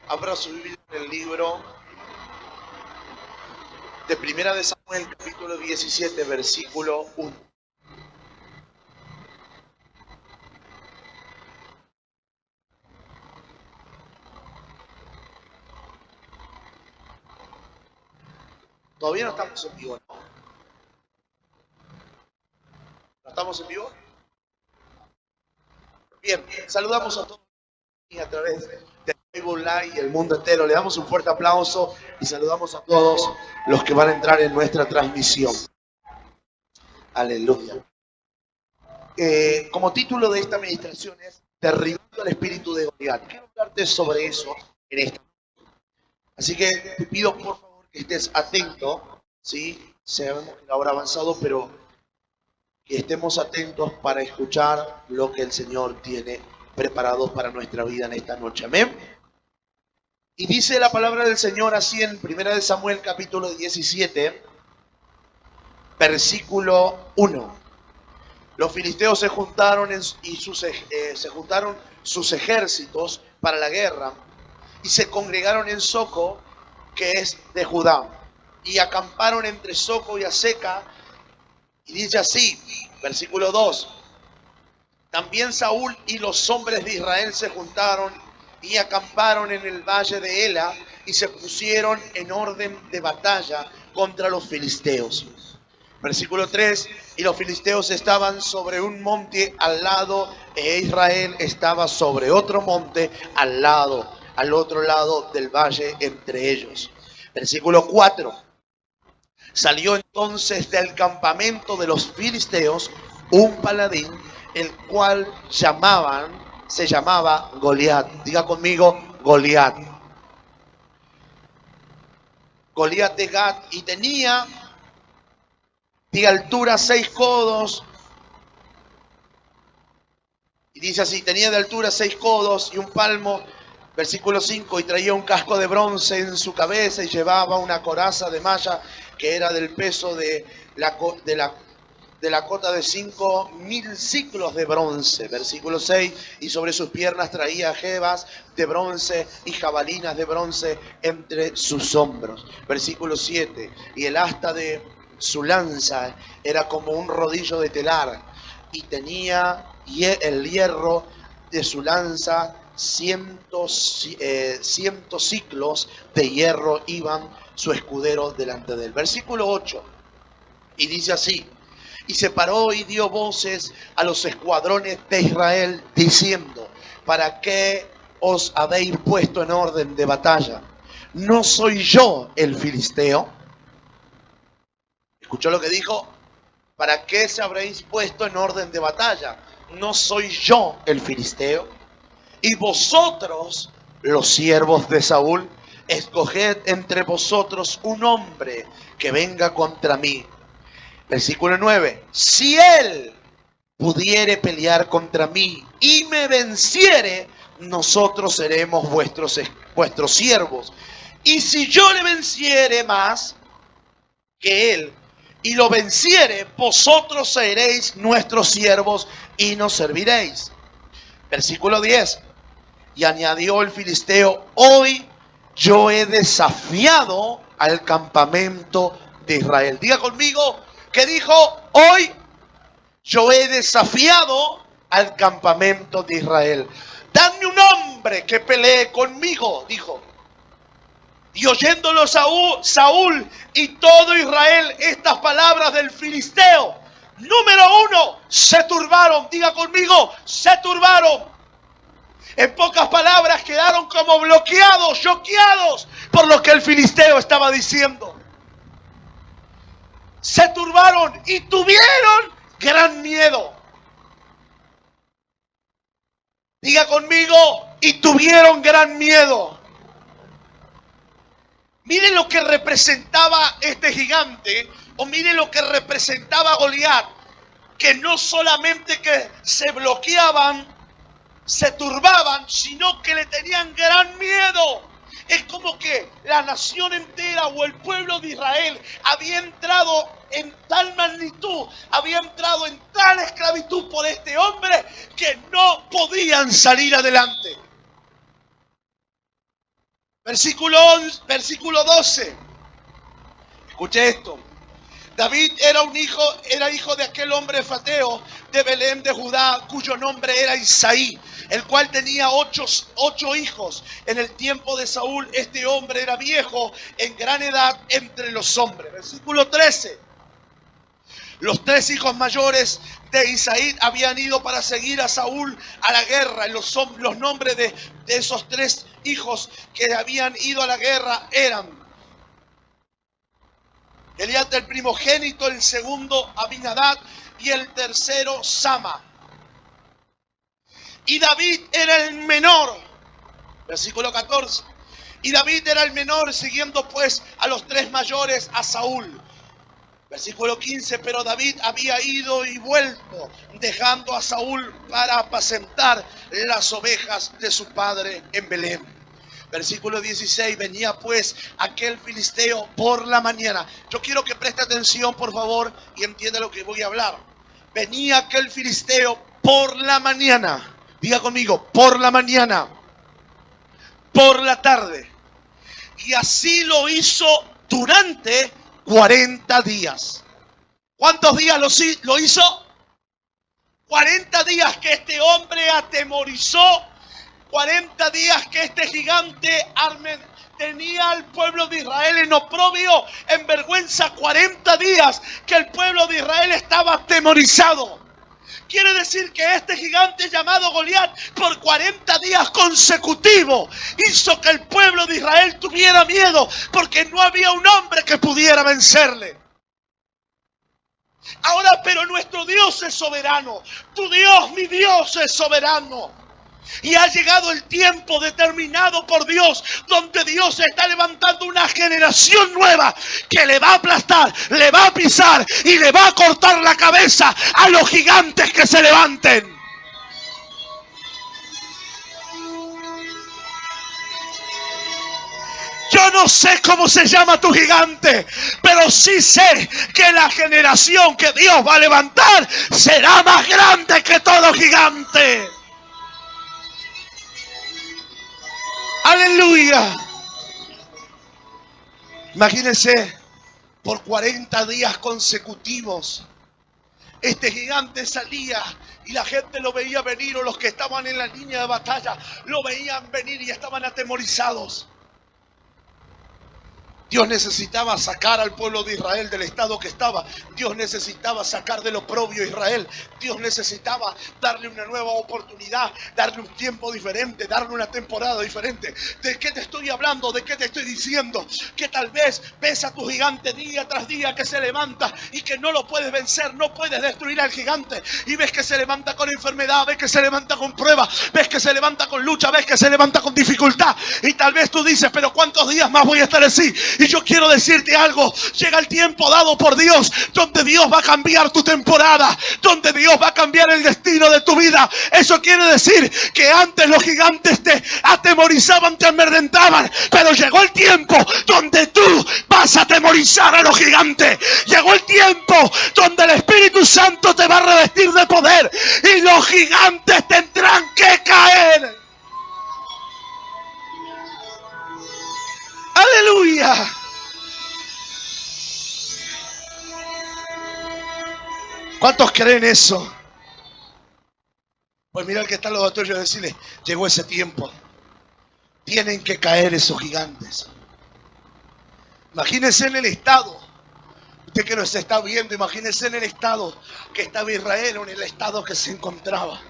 Abra su Biblia en el libro de Primera de Samuel, capítulo 17, versículo 1. Todavía no estamos en vivo, ¿no? ¿No estamos en vivo? Bien, saludamos a todos a través de Facebook Live y el mundo entero. Le damos un fuerte aplauso y saludamos a todos los que van a entrar en nuestra transmisión. Aleluya. Como título de esta administración es Derribando el espíritu de Goliat. Quiero hablarte sobre eso en esta. Así que te pido por favor que estés atento, ¿sí? Sabemos que la hora ha avanzado, pero que estemos atentos para escuchar lo que el Señor tiene preparado para nuestra vida en esta noche. Amén. Y dice la palabra del Señor así en 1 Samuel capítulo 17, versículo 1. Los filisteos se juntaron se juntaron sus ejércitos para la guerra y se congregaron en Soco, que es de Judá, y acamparon entre Soco y Aseca. Y dice así, versículo 2, también Saúl y los hombres de Israel se juntaron y acamparon en el valle de Ela y se pusieron en orden de batalla contra los filisteos. Versículo 3, y los filisteos estaban sobre un monte al lado, e Israel estaba sobre otro monte al otro lado del valle entre ellos. Versículo 4, salió entonces del campamento de los filisteos un paladín, el cual se llamaba Goliat. Diga conmigo, Goliat. Goliat de Gat, y tenía de altura 6 codos. Y dice así, tenía de altura 6 codos y un palmo. Versículo 5, y traía un casco de bronce en su cabeza y llevaba una coraza de malla que era del peso de la cota de 5.000 ciclos de bronce. Versículo 6, y sobre sus piernas traía jebas de bronce y jabalinas de bronce entre sus hombros. Versículo 7, y el asta de su lanza era como un rodillo de telar, y tenía el hierro de su lanza 100 ciclos de hierro iban su escudero delante de él. Versículo 8, y dice así, y se paró y dio voces a los escuadrones de Israel diciendo, ¿para qué os habéis puesto en orden de batalla? ¿No soy yo el filisteo? ¿Escuchó lo que dijo? ¿Para qué se habréis puesto en orden de batalla? ¿No soy yo el filisteo? Y vosotros, los siervos de Saúl, escoged entre vosotros un hombre que venga contra mí. Versículo 9. Si él pudiere pelear contra mí y me venciere, nosotros seremos vuestros siervos. Y si yo le venciere más que él, y lo venciere, vosotros seréis nuestros siervos y nos serviréis. Versículo 10. Y añadió el filisteo, hoy yo he desafiado al campamento de Israel. Diga conmigo, ¿qué dijo? Hoy yo he desafiado al campamento de Israel. Dame un hombre que pelee conmigo, dijo. Y oyéndolo Saúl y todo Israel estas palabras del filisteo, número 1, se turbaron. Diga conmigo, se turbaron. En pocas palabras, quedaron como bloqueados, choqueados por lo que el filisteo estaba diciendo. Se turbaron y tuvieron gran miedo. Diga conmigo, y tuvieron gran miedo. Miren lo que representaba este gigante, o miren lo que representaba Goliat, que no solamente que se bloqueaban, se turbaban, sino que le tenían gran miedo. Es como que la nación entera o el pueblo de Israel había entrado en tal magnitud, había entrado en tal esclavitud por este hombre que no podían salir adelante. Versículo 12. Escuche esto. David era hijo de aquel hombre efrateo de Belén de Judá, cuyo nombre era Isaí, el cual tenía ocho hijos. En el tiempo de Saúl, este hombre era viejo, en gran edad entre los hombres. Versículo 13. Los 3 hijos mayores de Isaí habían ido para seguir a Saúl a la guerra. Los nombres de esos 3 hijos que habían ido a la guerra eran Eliab el primogénito, el segundo Abinadab y el tercero Sama. Y David era el menor. Versículo 14. Y David era el menor, siguiendo pues a los 3 mayores a Saúl. Versículo 15. Pero David había ido y vuelto, dejando a Saúl para apacentar las ovejas de su padre en Belén. Versículo 16, venía pues aquel filisteo por la mañana. Yo quiero que preste atención, por favor, y entienda lo que voy a hablar. Venía aquel filisteo por la mañana. Diga conmigo, por la mañana, por la tarde. Y así lo hizo durante 40 días. ¿Cuántos días lo hizo? 40 días que este hombre atemorizó. 40 días que este gigante tenía al pueblo de Israel en oprobio, en vergüenza. 40 días que el pueblo de Israel estaba atemorizado. Quiere decir que este gigante llamado Goliat, por 40 días consecutivos, hizo que el pueblo de Israel tuviera miedo, porque no había un hombre que pudiera vencerle. Ahora, pero nuestro Dios es soberano. Tu Dios, mi Dios, es soberano. Y ha llegado el tiempo determinado por Dios, donde Dios está levantando una generación nueva que le va a aplastar, le va a pisar y le va a cortar la cabeza a los gigantes que se levanten. Yo no sé cómo se llama tu gigante, pero sí sé que la generación que Dios va a levantar será más grande que todo gigante. Aleluya. Imagínense, por 40 días consecutivos, este gigante salía y la gente lo veía venir, o los que estaban en la línea de batalla lo veían venir y estaban atemorizados. Dios necesitaba sacar al pueblo de Israel del estado que estaba. Dios necesitaba sacar del oprobio a Israel. Dios necesitaba darle una nueva oportunidad, darle un tiempo diferente, darle una temporada diferente. ¿De qué te estoy hablando? ¿De qué te estoy diciendo? Que tal vez ves a tu gigante día tras día que se levanta y que no lo puedes vencer, no puedes destruir al gigante. Y ves que se levanta con enfermedad, ves que se levanta con prueba, ves que se levanta con lucha, ves que se levanta con dificultad. Y tal vez tú dices, pero ¿cuántos días más voy a estar así? Y yo quiero decirte algo, llega el tiempo dado por Dios, donde Dios va a cambiar tu temporada, donde Dios va a cambiar el destino de tu vida. Eso quiere decir que antes los gigantes te atemorizaban, te amedrentaban, pero llegó el tiempo donde tú vas a atemorizar a los gigantes. Llegó el tiempo donde el Espíritu Santo te va a revestir de poder y los gigantes tendrán que caer. Aleluya. ¿Cuántos creen eso? Pues mira el que está en los otros y decirle, llegó ese tiempo. Tienen que caer esos gigantes. Imagínense en el estado. Usted que nos está viendo, imagínense en el estado que estaba Israel, o en el estado que se encontraba.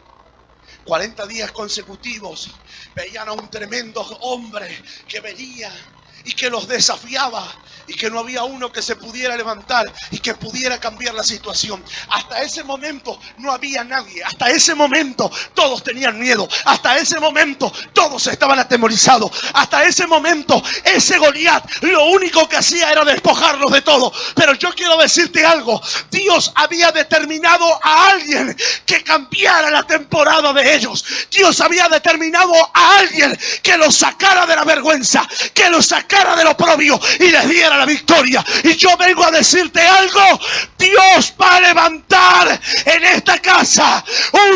40 días consecutivos veían a un tremendo hombre que venía y que los desafiaba, y que no había uno que se pudiera levantar y que pudiera cambiar la situación. Hasta ese momento no había nadie. Hasta ese momento todos tenían miedo. Hasta ese momento todos estaban atemorizados. Hasta ese momento ese Goliat lo único que hacía era despojarlos de todo. Pero yo quiero decirte algo. Dios había determinado a alguien que cambiara la temporada de ellos. Dios había determinado a alguien que los sacara de la vergüenza, que los sacara cara del oprobio y les diera la victoria. Y yo vengo a decirte algo: Dios va a levantar en esta casa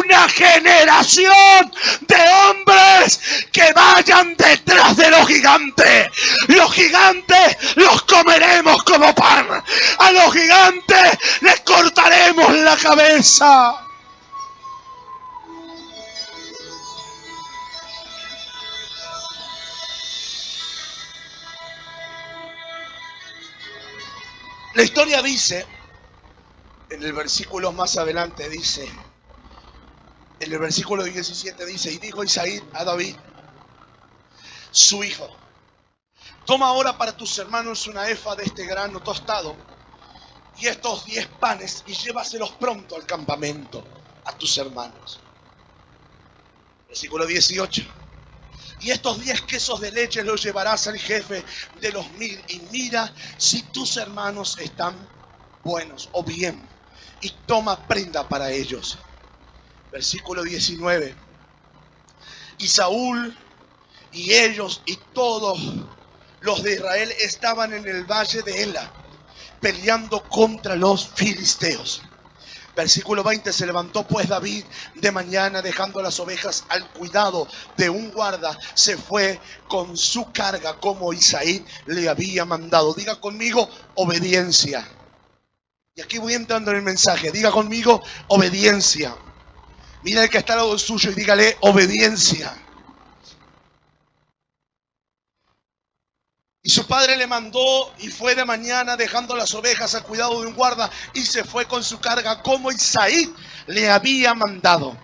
una generación de hombres que vayan detrás de los gigantes. Los gigantes los comeremos como pan. A los gigantes les cortaremos la cabeza. La historia dice, en el versículo más adelante dice, en el versículo 17 dice: y dijo Isaí a David, su hijo: toma ahora para tus hermanos una efa de este grano tostado y estos 10 panes y llévaselos pronto al campamento a tus hermanos. Versículo 18. Y estos 10 quesos de leche los llevarás al jefe de los 1000 y mira si tus hermanos están buenos o bien, y toma prenda para ellos. Versículo 19. Y Saúl y ellos y todos los de Israel estaban en el valle de Ela, peleando contra los filisteos. Versículo 20. Se levantó pues David de mañana, dejando las ovejas al cuidado de un guarda, se fue con su carga como Isaí le había mandado. Diga conmigo: obediencia. Y aquí voy entrando en el mensaje. Diga conmigo: obediencia. Mira el que está al lado suyo y dígale: obediencia. Y su padre le mandó y fue de mañana, dejando las ovejas al cuidado de un guarda, y se fue con su carga como Isaí le había mandado.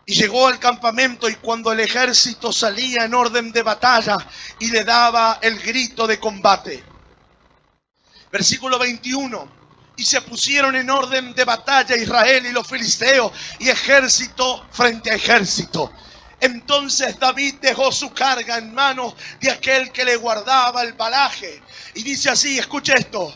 Y llegó al campamento, y cuando el ejército salía en orden de batalla y le daba el grito de combate. Versículo 21. Y se pusieron en orden de batalla Israel y los filisteos, y ejército frente a ejército. Entonces David dejó su carga en manos de aquel que le guardaba el balaje. Y dice así, escuche esto.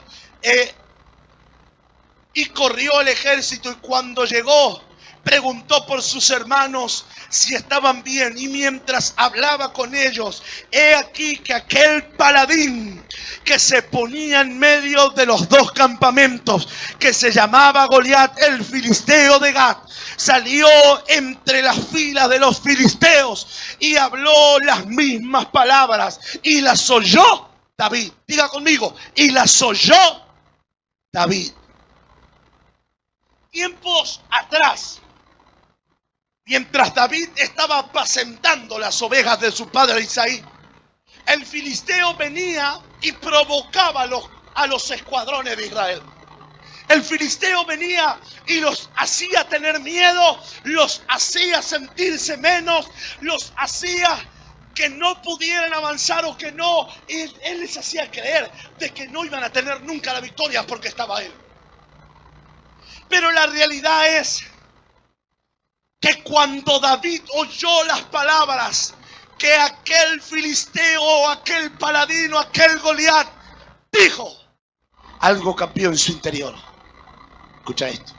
Y corrió el ejército, y cuando llegó, preguntó por sus hermanos si estaban bien. Y mientras hablaba con ellos, he aquí que aquel paladín que se ponía en medio de los 2 campamentos, que se llamaba Goliat, el filisteo de Gat, salió entre las filas de los filisteos y habló las mismas palabras, y las oyó David. Diga conmigo: y las oyó David. Tiempos atrás, mientras David estaba apacentando las ovejas de su padre Isaí, el filisteo venía y provocaba a los escuadrones de Israel. El filisteo venía y los hacía tener miedo, los hacía sentirse menos, los hacía que no pudieran avanzar o que no. Él les hacía creer de que no iban a tener nunca la victoria porque estaba él. Pero la realidad es que cuando David oyó las palabras que aquel filisteo, aquel paladino, aquel Goliat dijo, algo cambió en su interior. Escucha esto.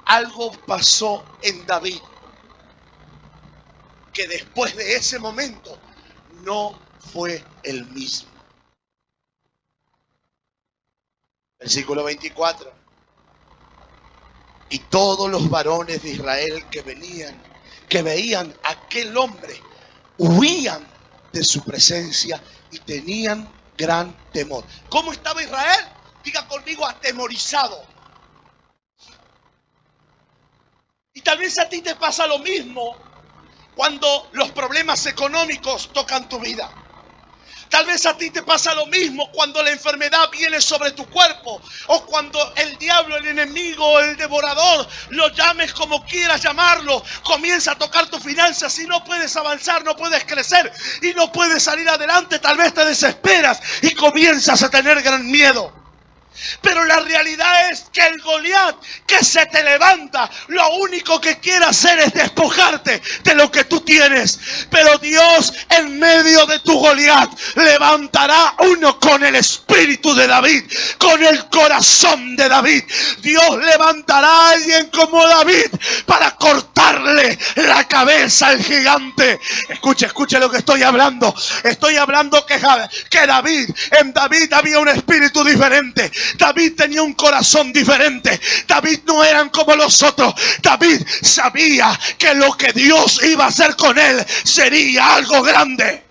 Algo pasó en David que después de ese momento no fue el mismo. Versículo 24. Y todos los varones de Israel que veían a aquel hombre, huían de su presencia y tenían gran temor. ¿Cómo estaba Israel? Diga conmigo: atemorizado. Y tal vez a ti te pasa lo mismo cuando los problemas económicos tocan tu vida. Tal vez a ti te pasa lo mismo cuando la enfermedad viene sobre tu cuerpo, o cuando el diablo, el enemigo, el devorador, lo llames como quieras llamarlo, comienza a tocar tus finanzas y no puedes avanzar, no puedes crecer y no puedes salir adelante. Tal vez te desesperas y comienzas a tener gran miedo. Pero la realidad es que el Goliat que se te levanta, lo único que quiere hacer es despojarte de lo que tú tienes. Pero Dios, en medio de tu Goliat, levantará uno con el espíritu de David, con el corazón de David. Dios levantará a alguien como David para cortarle la cabeza al gigante. Escuche lo que estoy hablando. Estoy hablando que en David había un espíritu diferente. David tenía un corazón diferente. David no eran como los otros. David sabía que lo que Dios iba a hacer con él sería algo grande.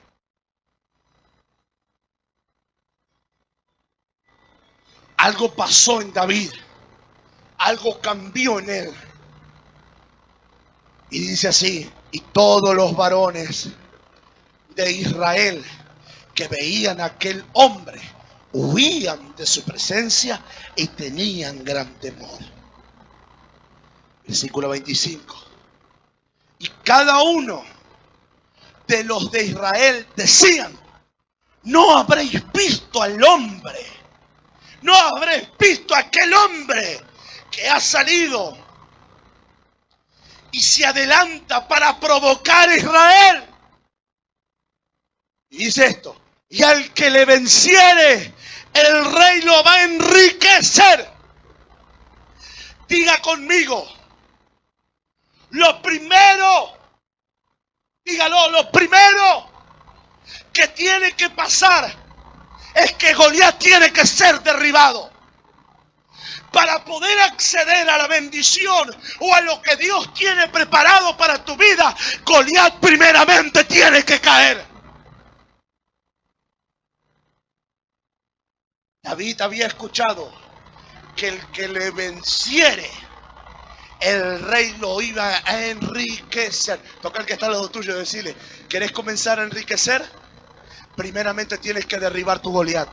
Algo pasó en David. Algo cambió en él. Y dice así: y todos los varones de Israel que veían a aquel hombre huían de su presencia y tenían gran temor. Versículo 25. Y cada uno de los de Israel decían: no habréis visto al hombre, no habréis visto a aquel hombre que ha salido y se adelanta para provocar a Israel. Y dice esto: y al que le venciere, el rey lo va a enriquecer. Diga conmigo, lo primero que tiene que pasar es que Goliat tiene que ser derribado. Para poder acceder a la bendición o a lo que Dios tiene preparado para tu vida, Goliat primeramente tiene que caer. David había escuchado que el que le venciere, el rey lo iba a enriquecer. Toca al que está al lado tuyo y decirle: ¿querés comenzar a enriquecer? Primeramente tienes que derribar tu Goliat.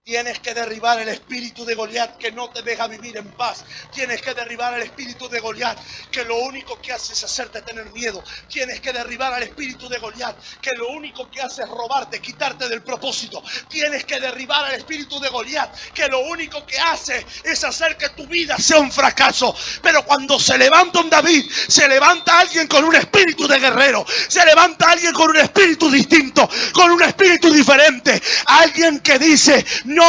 Tienes que derribar el espíritu de Goliat que no te deja vivir en paz. Tienes que derribar el espíritu de Goliat que lo único que hace es hacerte tener miedo. Tienes que derribar al espíritu de Goliat que lo único que hace es robarte, quitarte del propósito. Tienes que derribar al espíritu de Goliat que lo único que hace es hacer que tu vida sea un fracaso. Pero cuando se levanta un David, se levanta alguien con un espíritu de guerrero. Se levanta alguien con un espíritu distinto, con un espíritu diferente. Alguien que dice: no,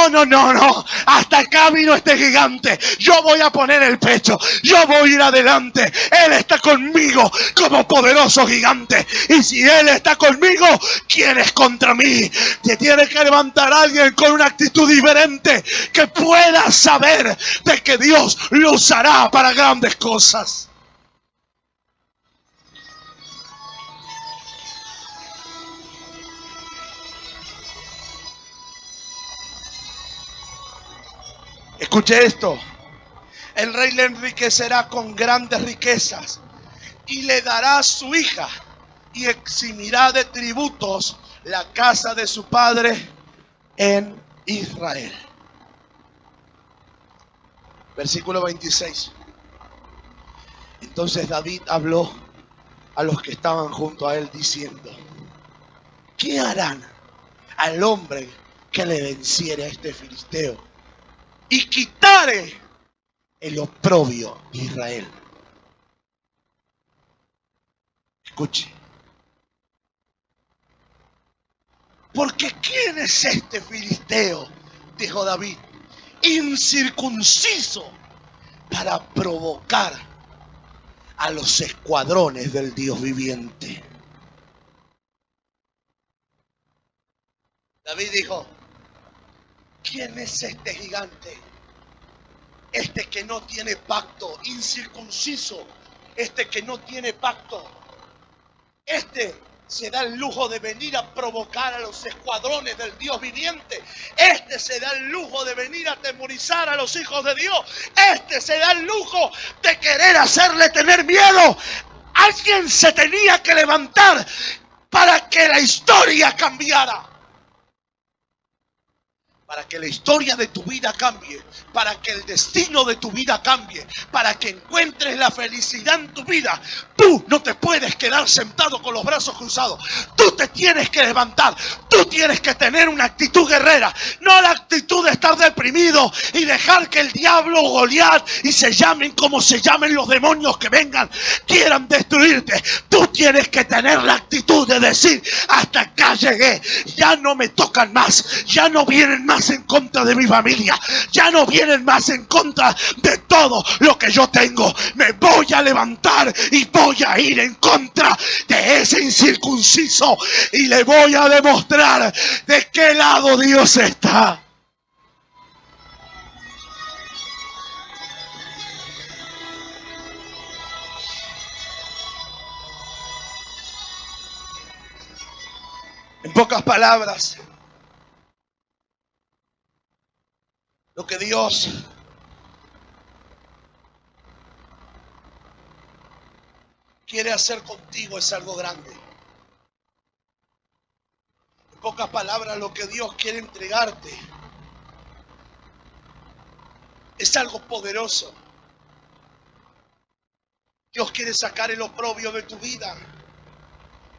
hasta acá vino este gigante, yo voy a poner el pecho, yo voy a ir adelante, Él está conmigo como poderoso gigante, y si Él está conmigo, ¿quién es contra mí? Te tiene que levantar alguien con una actitud diferente, que pueda saber de que Dios lo usará para grandes cosas. Escuche esto: el rey le enriquecerá con grandes riquezas y le dará a su hija y eximirá de tributos la casa de su padre en Israel. Versículo 26. Entonces David habló a los que estaban junto a él diciendo: ¿qué harán al hombre que le venciere a este filisteo y quitare el oprobio de Israel? Escuche. Porque ¿quién es este filisteo? Dijo David, incircunciso, para provocar a los escuadrones del Dios viviente. David dijo: ¿quién es este gigante? Este que no tiene pacto, incircunciso, este que no tiene pacto. Este se da el lujo de venir a provocar a los escuadrones del Dios viviente. Este se da el lujo de venir a atemorizar a los hijos de Dios. Este se da el lujo de querer hacerle tener miedo. Alguien se tenía que levantar para que la historia cambiara. para que la historia de tu vida cambie, para que el destino de tu vida cambie, para que encuentres la felicidad en tu vida, tú no te puedes quedar sentado con los brazos cruzados. Tú te tienes que levantar. Tú tienes que tener una actitud guerrera, no la actitud de estar deprimido y dejar que el diablo o Goliat, y se llamen como se llamen los demonios que vengan, quieran destruirte. Tú tienes que tener la actitud de decir: hasta acá llegué, ya no me tocan más, ya no vienen más en contra de mi familia, ya no vienen más en contra de todo lo que yo tengo. Me voy a levantar y voy a ir en contra de ese incircunciso y le voy a demostrar de qué lado Dios está. En pocas palabras, lo que Dios quiere hacer contigo es algo grande. En pocas palabras, lo que Dios quiere entregarte es algo poderoso. Dios quiere sacar el oprobio de tu vida.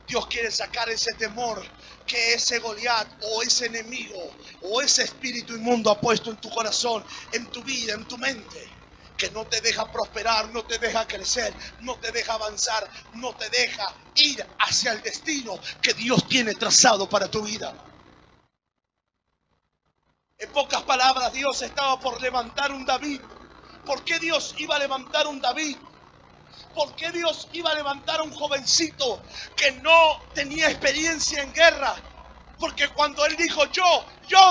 Dios quiere sacar ese temor que ese Goliat o ese enemigo o ese espíritu inmundo ha puesto en tu corazón, en tu vida, en tu mente, que no te deja prosperar, no te deja crecer, no te deja avanzar, no te deja ir hacia el destino que Dios tiene trazado para tu vida. En pocas palabras, Dios estaba por levantar un David. ¿Por qué Dios iba a levantar un David? ¿Por qué Dios iba a levantar a un jovencito que no tenía experiencia en guerra? Porque cuando él dijo,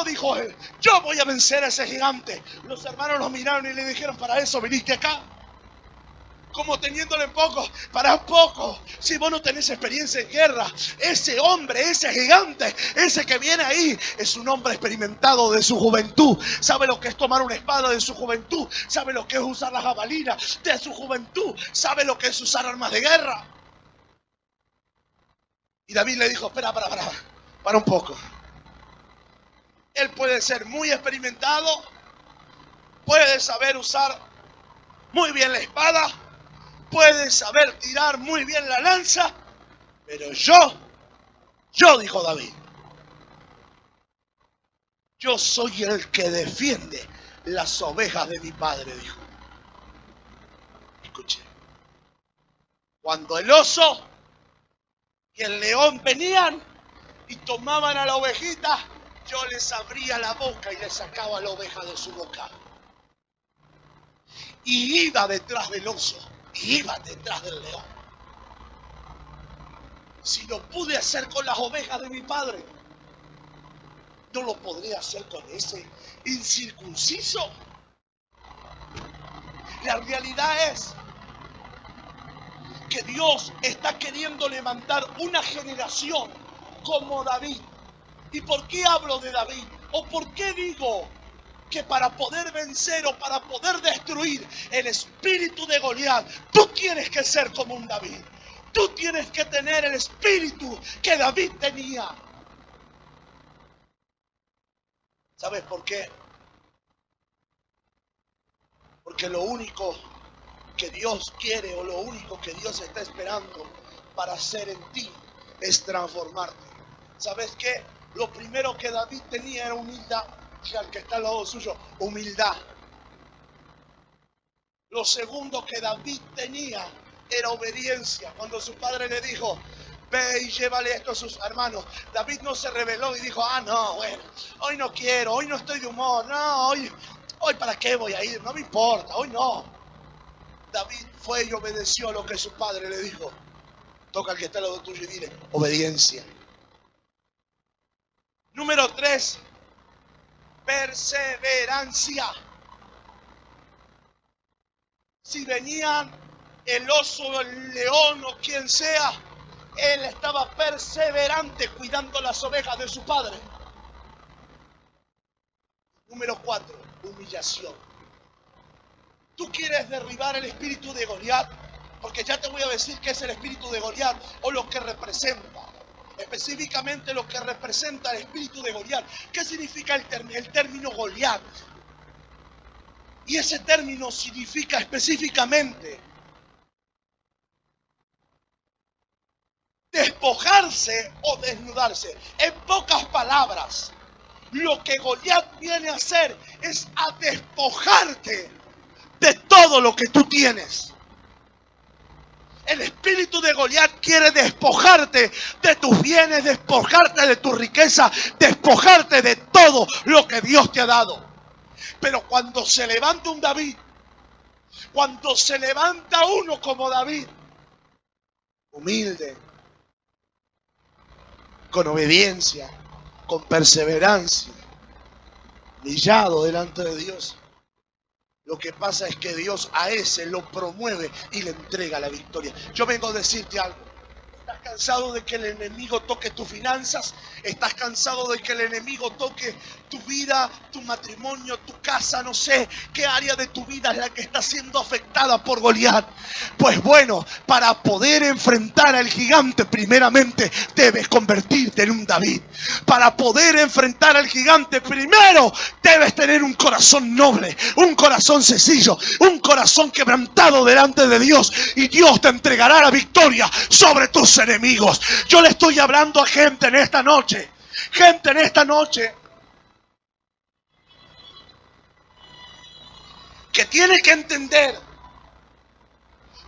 dijo él, yo voy a vencer a ese gigante, los hermanos lo miraron y le dijeron: ¿para eso viniste acá? Como teniéndole poco, para poco. Si vos no tenés experiencia en guerra, ese hombre, ese gigante, ese que viene ahí, es un hombre experimentado de su juventud. Sabe lo que es tomar una espada de su juventud. Sabe lo que es usar la jabalina de su juventud. Sabe lo que es usar armas de guerra. Y David le dijo: para un poco. Él puede ser muy experimentado, puede saber usar muy bien la espada, puede saber tirar muy bien la lanza, pero yo, dijo David, yo soy el que defiende las ovejas de mi padre, dijo. Escuche, cuando el oso y el león venían y tomaban a la ovejita, yo les abría la boca y les sacaba la oveja de su boca. Y iba detrás del oso, y iba detrás del león. Si lo pude hacer con las ovejas de mi padre, ¿no lo podría hacer con ese incircunciso? La realidad es que Dios está queriendo levantar una generación como David. ¿Y por qué hablo de David? ¿O por qué digo que para poder vencer o para poder destruir el espíritu de Goliat, tú tienes que ser como un David? Tú tienes que tener el espíritu que David tenía. ¿Sabes por qué? Porque lo único que Dios quiere o lo único que Dios está esperando para hacer en ti es transformarte. ¿Sabes qué? Lo primero que David tenía era humildad. Y al que está al lado suyo, humildad. Lo segundo que David tenía era obediencia. Cuando su padre le dijo: ve y llévale esto a sus hermanos, David no se rebeló y dijo: no, bueno, hoy no quiero, hoy no estoy de humor, no, hoy para qué voy a ir, no me importa, hoy no. David fue y obedeció a lo que su padre le dijo. Toca al que está al lado tuyo y dile: obediencia. Número 3, perseverancia. Si venían el oso, el león o quien sea, él estaba perseverante cuidando las ovejas de su padre. Número 4, humillación. ¿Tú quieres derribar el espíritu de Goliat? Porque ya te voy a decir qué es el espíritu de Goliat o lo que representa. específicamente lo que representa el espíritu de Goliat. ¿Qué significa el término Goliat? Y ese término significa específicamente despojarse o desnudarse. En pocas palabras, lo que Goliat viene a hacer es a despojarte de todo lo que tú tienes. El espíritu de Goliat quiere despojarte de tus bienes, despojarte de tu riqueza, despojarte de todo lo que Dios te ha dado. Pero cuando se levanta un David, cuando se levanta uno como David, humilde, con obediencia, con perseverancia, humillado delante de Dios, lo que pasa es que Dios a ese lo promueve y le entrega la victoria. Yo vengo a decirte algo. ¿Estás cansado de que el enemigo toque tus finanzas? ¿Estás cansado de que el enemigo toque tu vida, tu matrimonio, tu casa? No sé qué área de tu vida es la que está siendo afectada por Goliat. Pues bueno, para poder enfrentar al gigante, primeramente debes convertirte en un David. Para poder enfrentar al gigante, primero debes tener un corazón noble, un corazón sencillo, un corazón quebrantado delante de Dios, y Dios te entregará la victoria sobre tus enemigos. Yo le estoy hablando a gente en esta noche, que tiene que entender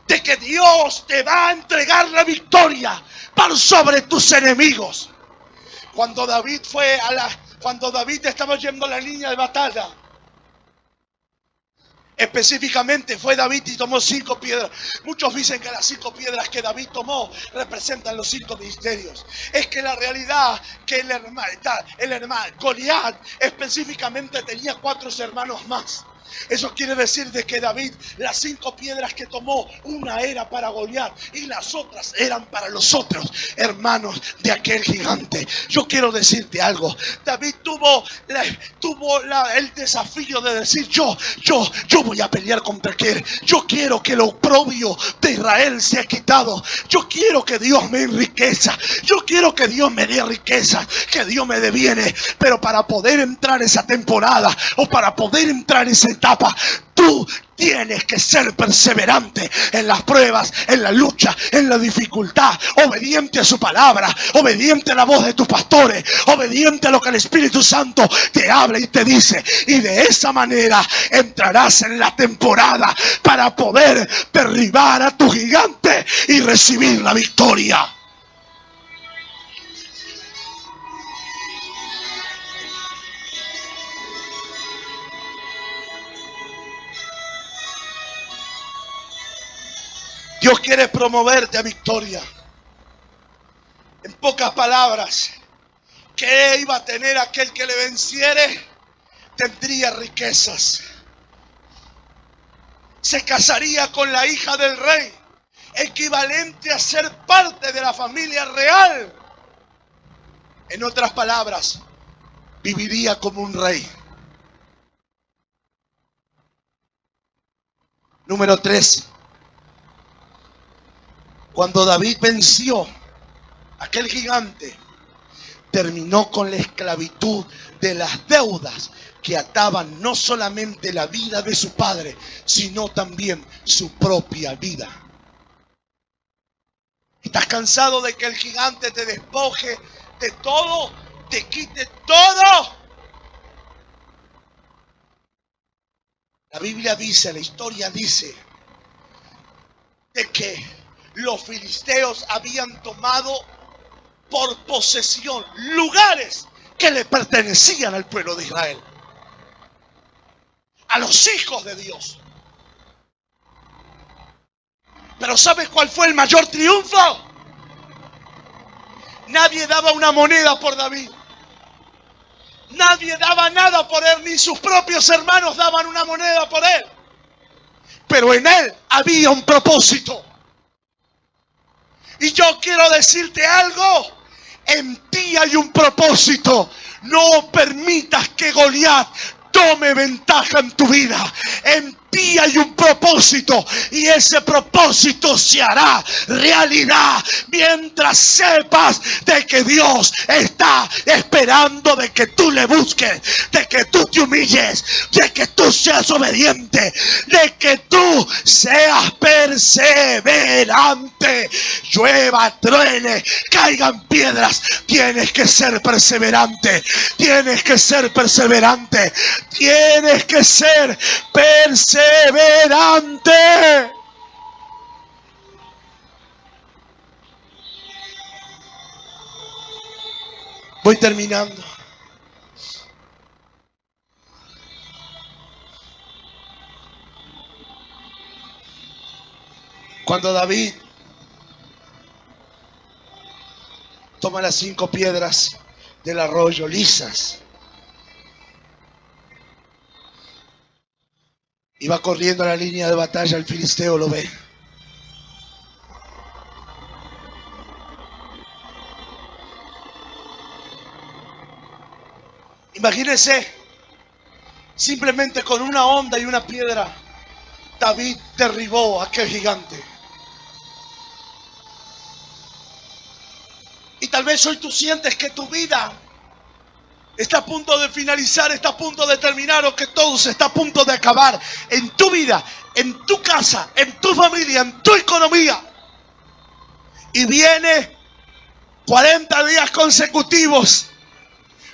de que Dios te va a entregar la victoria por sobre tus enemigos. Cuando David estaba yendo a la línea de batalla, específicamente fue David y tomó 5 piedras. Muchos dicen que las 5 piedras que David tomó representan los 5 ministerios. Es que la realidad que el hermano Goliat específicamente tenía 4 hermanos más. Eso quiere decir de que David, las 5 piedras que tomó, una era para Goliat y las otras eran para los otros hermanos de aquel gigante. Yo quiero decirte algo. David tuvo el desafío de decir, yo voy a pelear contra aquel. Yo quiero que lo oprobio de Israel sea quitado. Yo quiero que Dios me enriqueza. Yo quiero que Dios me dé riqueza, que Dios me dé bienes. Pero para poder entrar esa temporada, o para poder entrar esa etapa, tú tienes que ser perseverante en las pruebas, en la lucha, en la dificultad, obediente a su palabra, obediente a la voz de tus pastores, obediente a lo que el Espíritu Santo te habla y te dice. Y de esa manera entrarás en la temporada para poder derribar a tu gigante y recibir la victoria. Dios quiere promoverte a victoria. En pocas palabras, ¿qué iba a tener aquel que le venciere? Tendría riquezas. Se casaría con la hija del rey, equivalente a ser parte de la familia real. En otras palabras, viviría como un rey. Número 3. Cuando David venció a aquel gigante, terminó con la esclavitud de las deudas que ataban no solamente la vida de su padre, sino también su propia vida. ¿Estás cansado de que el gigante te despoje de todo, te quite todo? La Biblia dice, la historia dice, de que los filisteos habían tomado por posesión lugares que le pertenecían al pueblo de Israel, a los hijos de Dios. Pero ¿sabes cuál fue el mayor triunfo? Nadie daba una moneda por David. Nadie daba nada por él, ni sus propios hermanos daban una moneda por él. Pero en él había un propósito. Y yo quiero decirte algo, en ti hay un propósito. No permitas que Goliat tome ventaja en tu vida. En ti hay un propósito y ese propósito se hará realidad mientras sepas de que Dios está esperando de que tú le busques, de que tú te humilles, de que tú seas obediente, de que tú seas perseverante. Llueva, truene, caigan piedras, tienes que ser perseverante, tienes que ser perseverante, tienes que ser perseverante. Voy terminando. Cuando David toma las 5 piedras del arroyo lisas y va corriendo a la línea de batalla, el filisteo lo ve. Imagínense, simplemente con una honda y una piedra, David derribó a aquel gigante. Y tal vez hoy tú sientes que tu vida está a punto de finalizar, está a punto de terminar, o que todo se está a punto de acabar en tu vida, en tu casa, en tu familia, en tu economía. Y viene 40 días consecutivos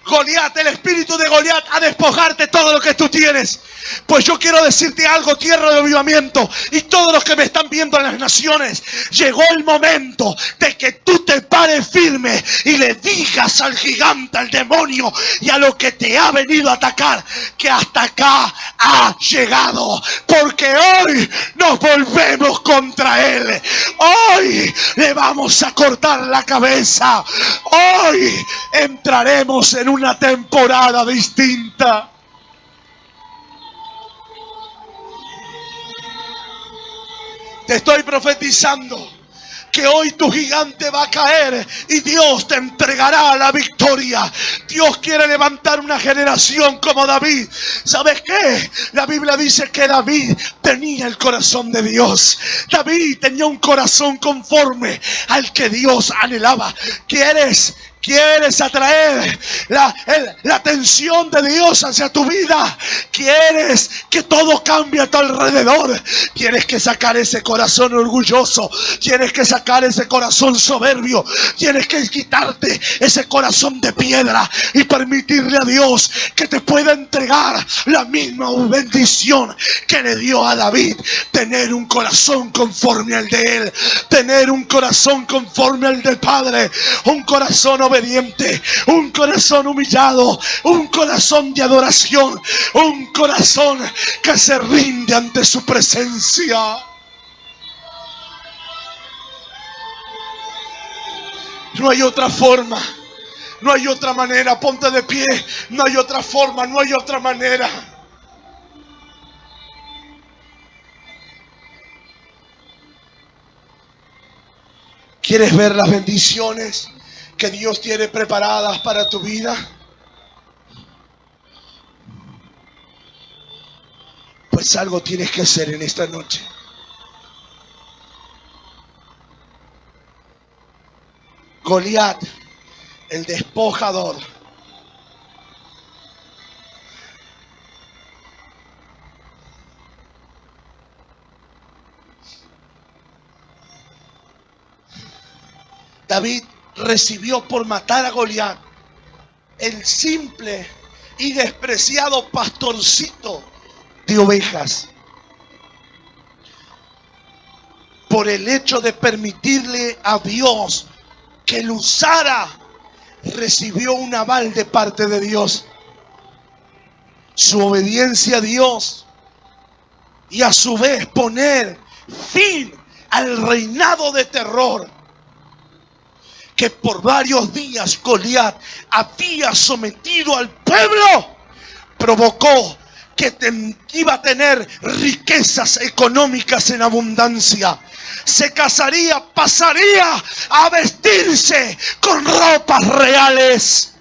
Goliat, el espíritu de Goliat, a despojarte todo lo que tú tienes. Pues yo quiero decirte algo, tierra de avivamiento, y todos los que me están viendo en las naciones, llegó el momento de que tú te pares firme y le digas al gigante, al demonio y a lo que te ha venido a atacar, que hasta acá ha llegado, porque hoy nos volvemos contra él. Hoy le vamos a cortar la cabeza. Hoy entraremos en una temporada distinta. Te estoy profetizando que hoy tu gigante va a caer y Dios te entregará la victoria. Dios quiere levantar una generación como David. ¿Sabes qué? La Biblia dice que David tenía el corazón de Dios. David tenía un corazón conforme al que Dios anhelaba. ¿Quieres atraer la atención de Dios hacia tu vida? ¿Quieres que todo cambie a tu alrededor? Tienes que sacar ese corazón orgulloso. Tienes que sacar ese corazón soberbio. Tienes que quitarte ese corazón de piedra y permitirle a Dios que te pueda entregar la misma bendición que le dio a David. Tener un corazón conforme al de él. Tener un corazón conforme al del Padre. Un corazón obediente, un corazón humillado, un corazón de adoración, un corazón que se rinde ante su presencia. No hay otra forma, no hay otra manera. Ponte de pie. No hay otra forma, no hay otra manera. ¿Quieres ver las bendiciones que Dios tiene preparadas para tu vida? Pues algo tienes que hacer en esta noche. Goliat, el despojador, David recibió por matar a Goliat el simple y despreciado pastorcito de ovejas. Por el hecho de permitirle a Dios que lo usara, recibió un aval de parte de Dios. Su obediencia a Dios y a su vez poner fin al reinado de terror que por varios días Goliat había sometido al pueblo, provocó que iba a tener riquezas económicas en abundancia. Se casaría, pasaría a vestirse con ropas reales.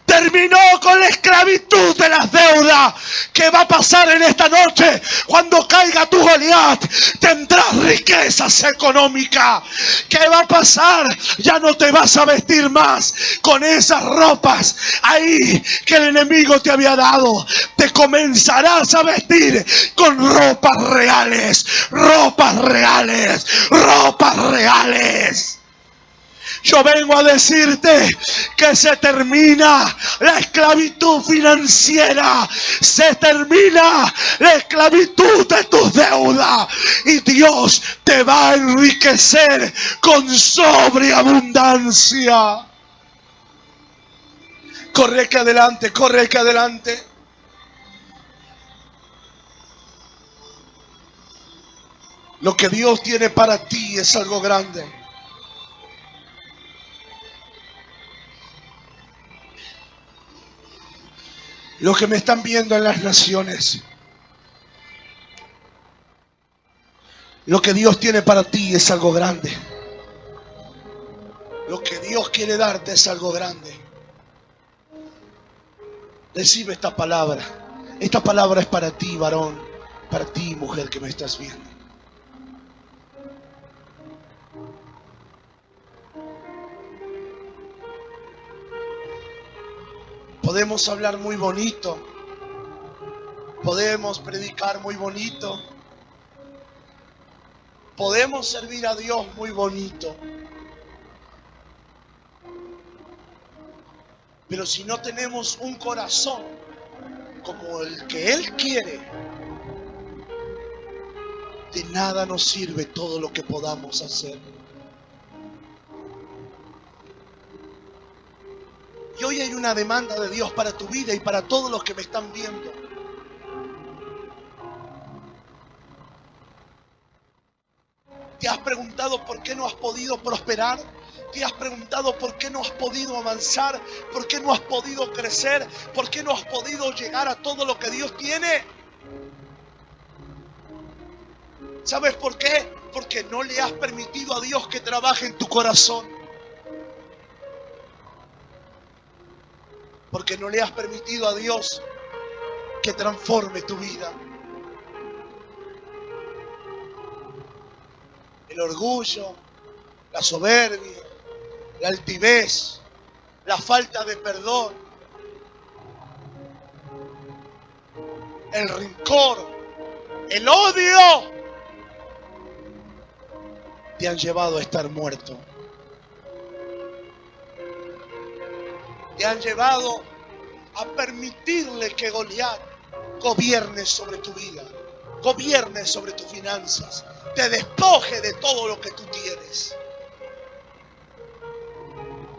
terminó con la esclavitud de las deudas. ¿Qué va a pasar en esta noche? Cuando caiga tu Goliat, tendrás riquezas económicas. ¿Qué va a pasar? Ya no te vas a vestir más con esas ropas ahí que el enemigo te había dado. Te comenzarás a vestir con ropas reales, ropas reales, ropas reales. Yo vengo a decirte que se termina la esclavitud financiera, se termina la esclavitud de tus deudas y Dios te va a enriquecer con sobreabundancia. Corre que adelante, corre que adelante. Lo que Dios tiene para ti es algo grande. Los que me están viendo en las naciones, lo que Dios tiene para ti es algo grande. Lo que Dios quiere darte es algo grande. Recibe esta palabra. Esta palabra es para ti, varón, para ti, mujer, que me estás viendo. Podemos hablar muy bonito, podemos predicar muy bonito, podemos servir a Dios muy bonito, pero si no tenemos un corazón como el que Él quiere, de nada nos sirve todo lo que podamos hacer. Y hoy hay una demanda de Dios para tu vida y para todos los que me están viendo. ¿Te has preguntado por qué no has podido prosperar? ¿Te has preguntado por qué no has podido avanzar? ¿Por qué no has podido crecer? ¿Por qué no has podido llegar a todo lo que Dios tiene? ¿Sabes por qué? Porque no le has permitido a Dios que trabaje en tu corazón. Porque no le has permitido a Dios que transforme tu vida. El orgullo, la soberbia, la altivez, la falta de perdón, el rencor, el odio, te han llevado a estar muerto. Te han llevado a permitirle que Goliat gobierne sobre tu vida, gobierne sobre tus finanzas, te despoje de todo lo que tú tienes.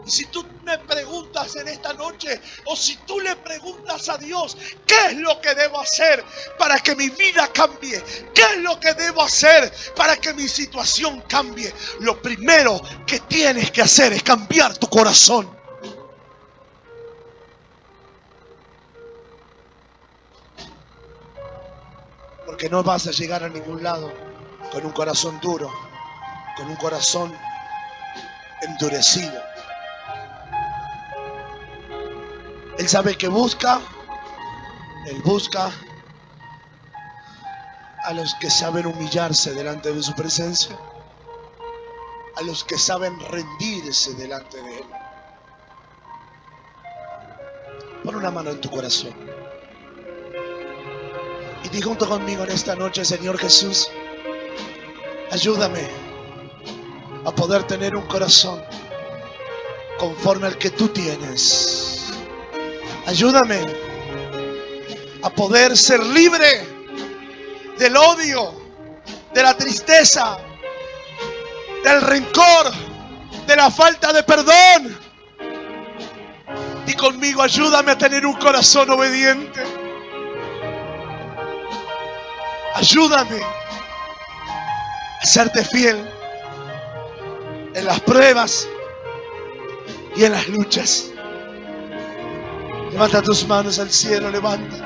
Y si tú me preguntas en esta noche, o si tú le preguntas a Dios, ¿qué es lo que debo hacer para que mi vida cambie? ¿Qué es lo que debo hacer para que mi situación cambie? Lo primero que tienes que hacer es cambiar tu corazón. Porque no vas a llegar a ningún lado con un corazón duro, con un corazón endurecido. Él sabe que Él busca a los que saben humillarse delante de su presencia, a los que saben rendirse delante de Él. Pon una mano en tu corazón. Y di junto conmigo en esta noche: Señor Jesús, ayúdame a poder tener un corazón conforme al que tú tienes. Ayúdame a poder ser libre del odio, de la tristeza, del rencor, de la falta de perdón. Di conmigo: ayúdame a tener un corazón obediente. Ayúdame a serte fiel en las pruebas y en las luchas. Levanta tus manos al cielo, levanta.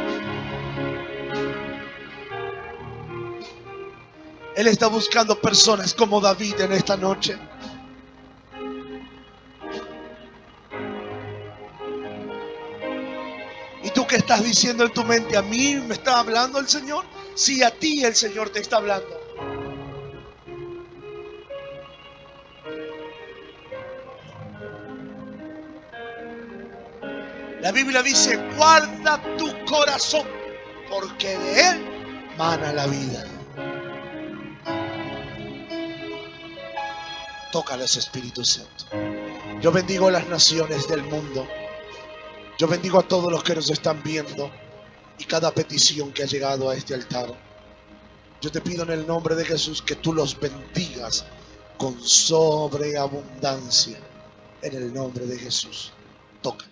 Él está buscando personas como David en esta noche. que estás diciendo en tu mente, ¿a mí me está hablando el Señor? Sí, a ti el Señor te está hablando. La Biblia dice, guarda tu corazón, porque de él mana la vida. Tócalos, Espíritu Santo. Yo bendigo a las naciones del mundo. Yo bendigo a todos los que nos están viendo y cada petición que ha llegado a este altar. Yo te pido en el nombre de Jesús que tú los bendigas con sobreabundancia. En el nombre de Jesús. Toca.